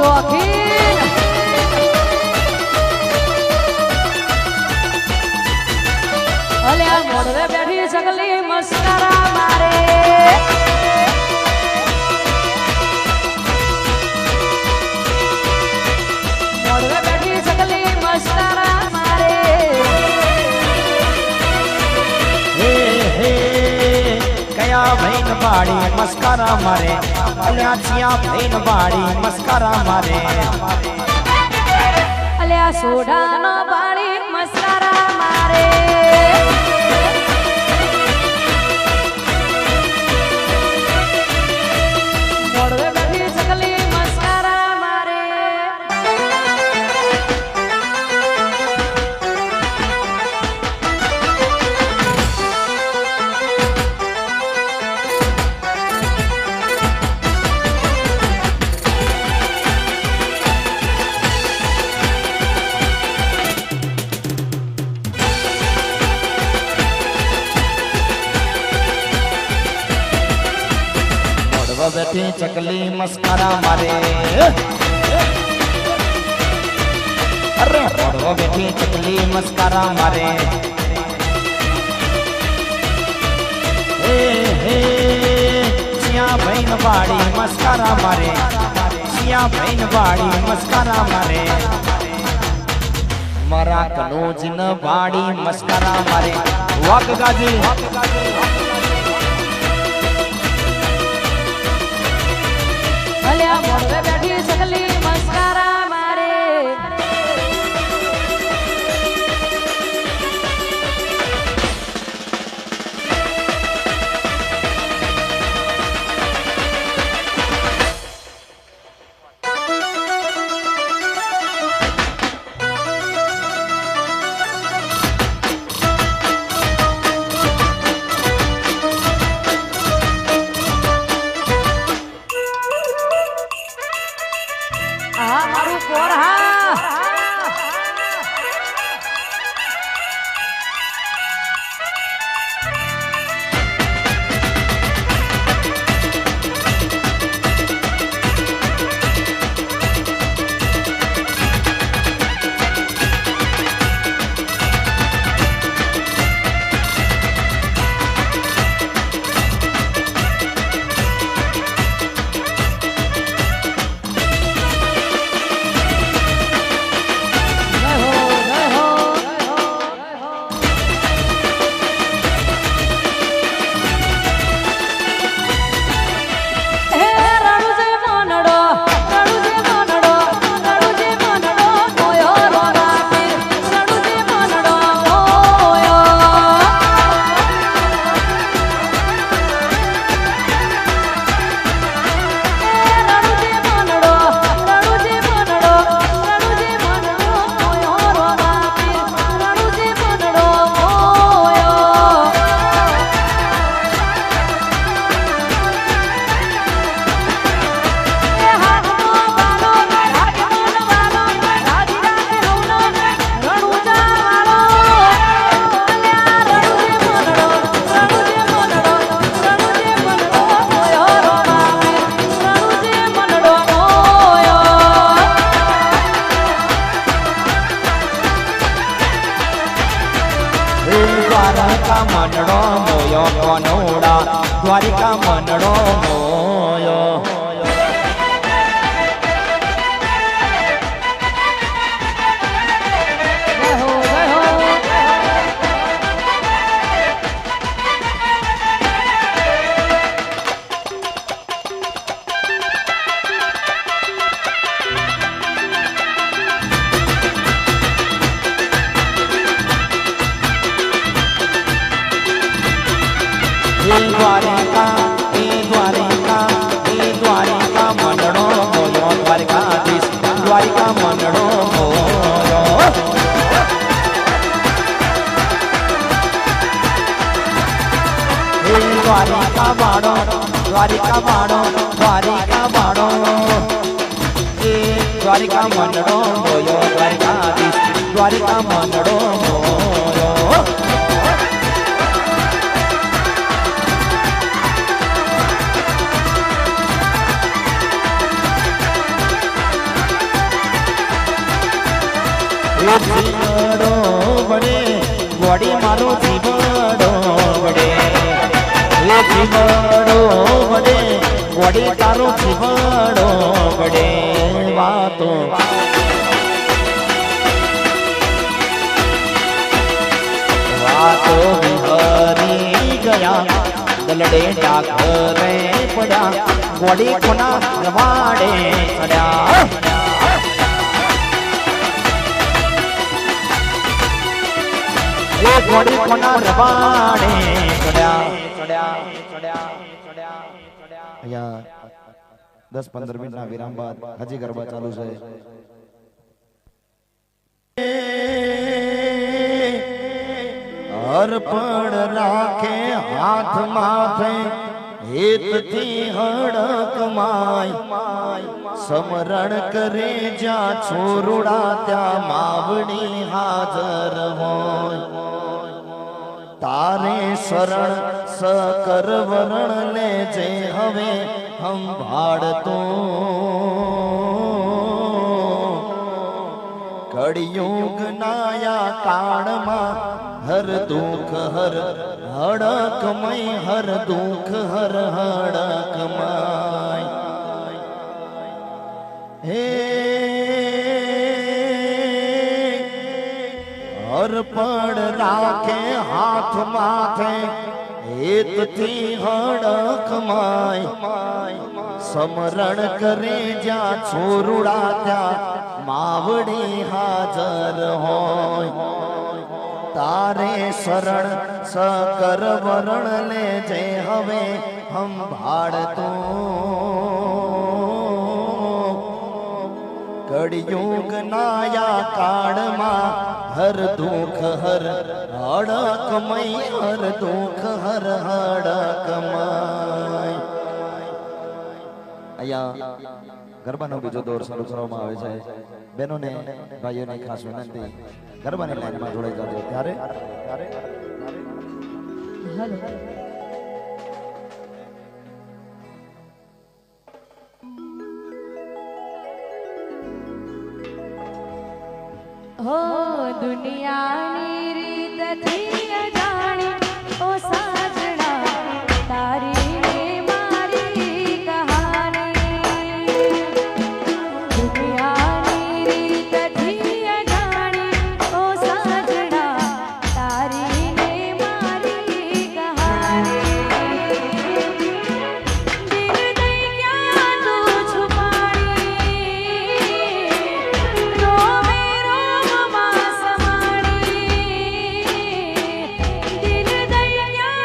શોખીન અલે આ મોડવે બેઠી સગલી મસ્કરા મારે મોડવે બેઠી સગલી મસ્કરા મારે કયા ભૈન બાડી મસ્કરા મારે અલ્યા ચિયા ભૈન બાડી મસ્કરા મારે અલે આ સોડાનો બાળી મસ્કરા મારે મોડવે બેઠી સગલી મસ્કરા મારે બેઠી ચકલી મસ્કરા મારે અરે પડવો બેઠી ચકલી મસ્કરા મારે હે હે સિયા ભૈન બાડી મસ્કરા મારે સિયા ભૈન બાડી મસ્કરા મારે મારા કનોજન બાડી મસ્કરા મારે વાગ ગાજી અલ્યા મોડવે બેઠી સગલી મસ્કરા મારે આ મારું પોરહા દ્વારિકા મનડો મોયો કોનોડા દ્વારિકા મનડો મોયો દ્વારિકા મનડો મોયો દ્વારિકાધીશ દ્વારિકા મનડો મોયો દ્વારિકા બાળો દ્વારિકા બાળો દ્વારિકા બાળો દ્વારિકા મનડો મોયો દ્વારિકાધીશ દ્વારિકા મનડો મોયો ગોડી મારો જીવડો વડે એ જીવડો વડે ગોડી તારો જીવડો વડે વાતો વાતો વિહરી ગયા દલડે ડાકરે પડ્યા ગોડી કોના રવાડે ચડ્યા એ ગોડી કોના રવાડે ચડ્યા અહીંયા 10-15 મિનિટના વિરામ બાદ હજી ગરબા ચાલુ છે અર્પણ રાખે હાથ માથે હેતથી હડક માય સમરણ કરે જ્યાં છોરુડા ત્યાં માવડી હાજર હોય તારે શરણ સકર વરણ લે જે હવે સંભાળતો કળિયુગ નાયા કાળમાં હર દુઃખ હર હડકમય હર દુઃખ હર હડકમય હે અર્પણ રાખે હાથ માથે હેતથી હડકમય સમરણ કરે જ્યાં છોરુડા ત્યાં માવડી હાજર હોય તારે શરણ સકર વરણ લે જે હવે સંભાળતો કળિયુગ નાયા કાળમાં હર દુઃખ હર હડકમય હર દુઃખ હર હડકમય અહીંયા ગરબાનો બીજો દોર શરૂ કરવામાં આવે છે બહેનોને ભાઈઓને ખાસ વિનંતી ગરબાની લાઈનમાં જોડાઈ જજો ત્યારે હો દુનિયાની રીતથી અજાણી ઓ સાજણા તારી ને મારી કહાની દુનિયાની રીતથી અજાણી ઓ સાજણા તારી ને મારી કહાની દિલ દઈ ક્યાં તું છુપાણી રોવે રોમમાં સમાણી દિલ દઈ ક્યાં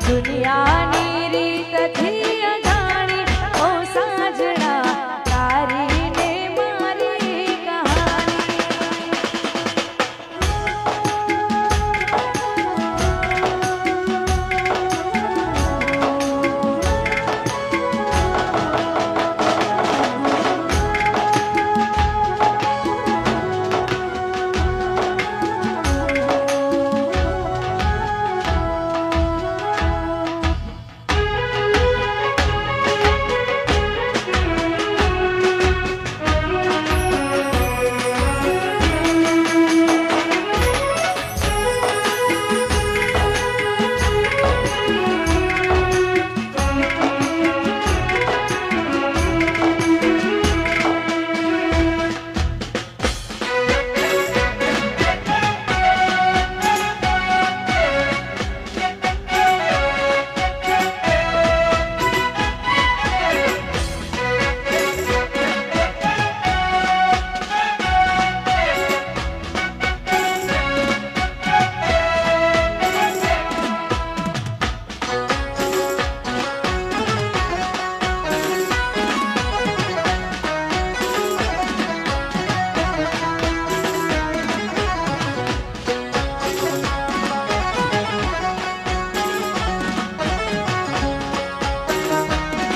દુનિયાની રીતથી અજાણી ઓ સાજણા તારી ને મારી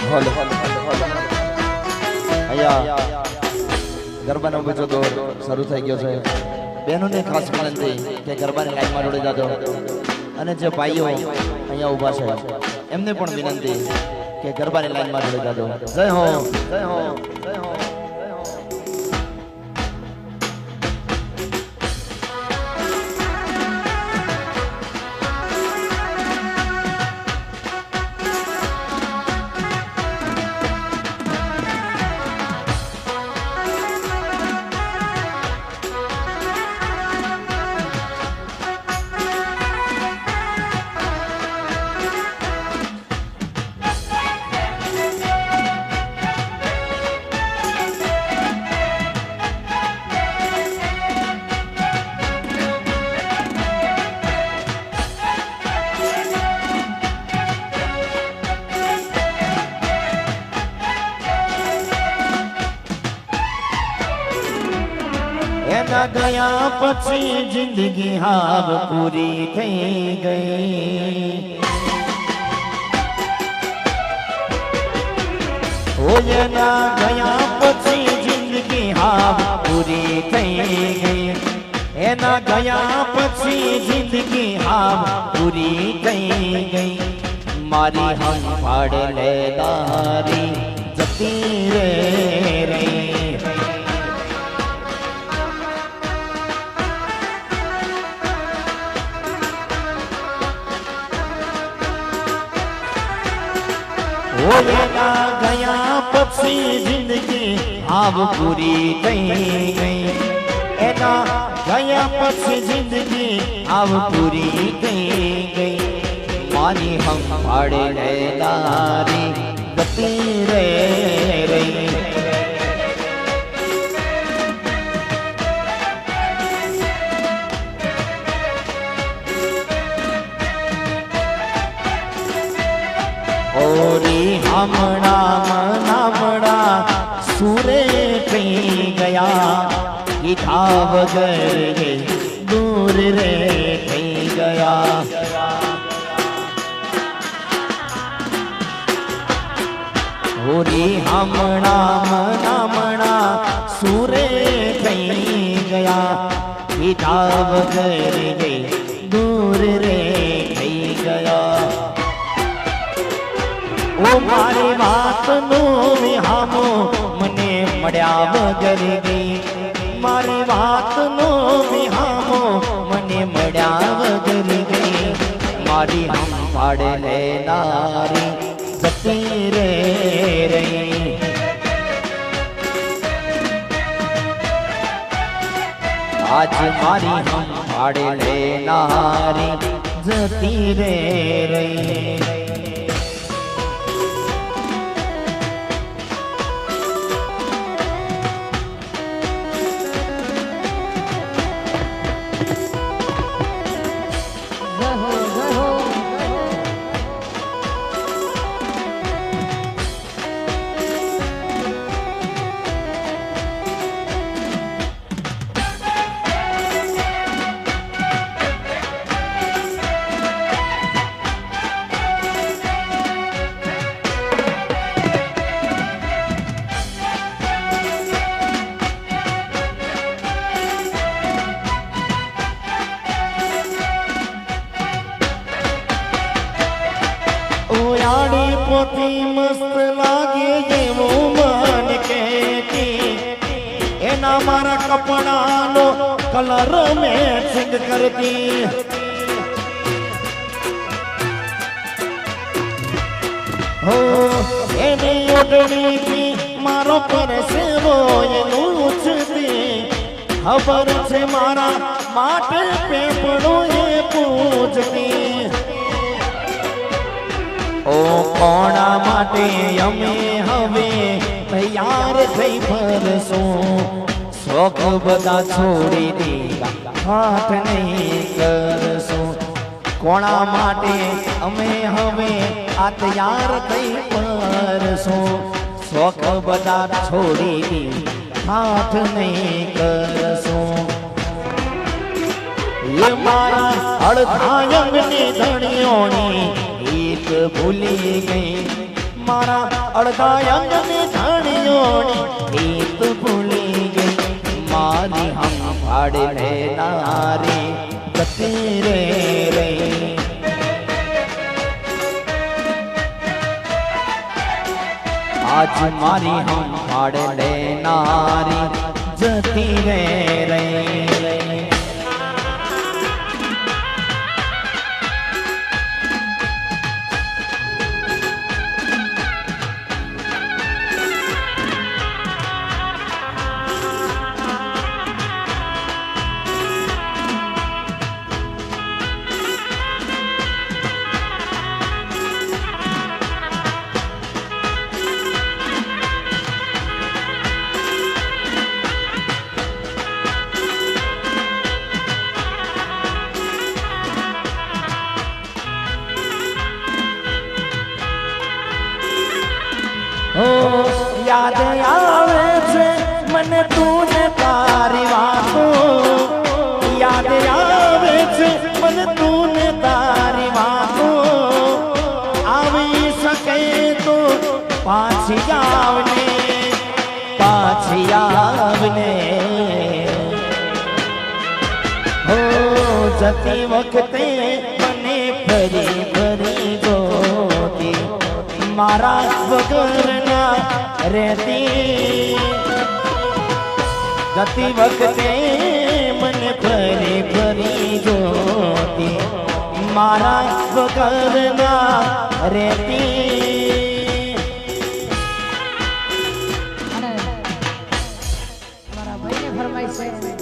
હોલ અહીંયા ગરબાનો બીજો દોર શરૂ થઈ ગયો છે બહેનોને ખાસ વિનંતી કે ગરબાની લાઈનમાં જોડી જાજો અને જે ભાઈઓ અહીંયા ઊભા છે એમને પણ વિનંતી કે ગરબાની લાઈનમાં જોડી જાજો જય હો જય હો જય હો એના ગયા પછી જિંદગી હાવ પૂરી થઈ ગઈ ઓ એના ગયા પછી જિંદગી હાવ પૂરી થઈ ગઈ એના ગયા પછી જિંદગી હાવ પૂરી થઈ ગઈ મારી હંફાડ લેનારી જતી રે રહી એના ગયા પછી જિંદગી આવ પૂરી થઈ ગઈ એના ગયા પછી જિંદગી આવ પૂરી થઈ ગઈ મારી હંફાડ લેનારી ગતિ રે રહી ઓરી હમણાં સુરે થઈ ગયા ગીધા વગર દૂર રે થઈ ગયા ઓરી હમણાં સુરે થઈ ગયા ગીધા વગર દૂર રે થઈ ગયા ઓ મારી વાતનો વિહામો મને મળ્યા વગર ગઈ મારી વાતનો વિહામો મને મળ્યા વગર ગઈ મારી હંફાડ લેનારી જતી રે રહી આજ મારી હંફાડ લેનારી જતી રે રહી આડી પોથી મસ્ત લાગે એવું મન કહેતી એના મારા કપડાનો કલર મેચિંગ કરતી હો એની ઓઢણીથી મારો પરસેવો લૂછતી ખબર છે મારા માટે પેપડો એ પૂછતી ઓ કોણા માટે અમે હવે તૈયાર થઈ ફરશું શોખ બધા છોડી દીધા હાથ નહીં કરશું કોણા માટે અમે હવે આ તૈયાર થઈ ફરશું શોખ બધા છોડી દીધા હાથ નહીં કરશું એ મારા અડધા અંગની ધણીઓની એક ભૂલી ગઈ મારા અડધા અંગની ધણીઓની એક ભૂલી ગઈ મારી હમ ભાડે લેનારી જતી રે રહી આજ મારી હમ ભાડે લેનારી જતી રે રહી યાદ આવે છે મને તું ને તારી વાતો યાદ આવે છે મને તું ને તારી વાતો આવી શકે તો પાછી આવને હો જતી વખતે મને ફરી ફરી જોતી મારા વગરના રહેતી જતી વખતે મને ફરી ફરી જોતી મારા વગરના રહેતી અને મારા ભાઈને ફરમાઈશ છે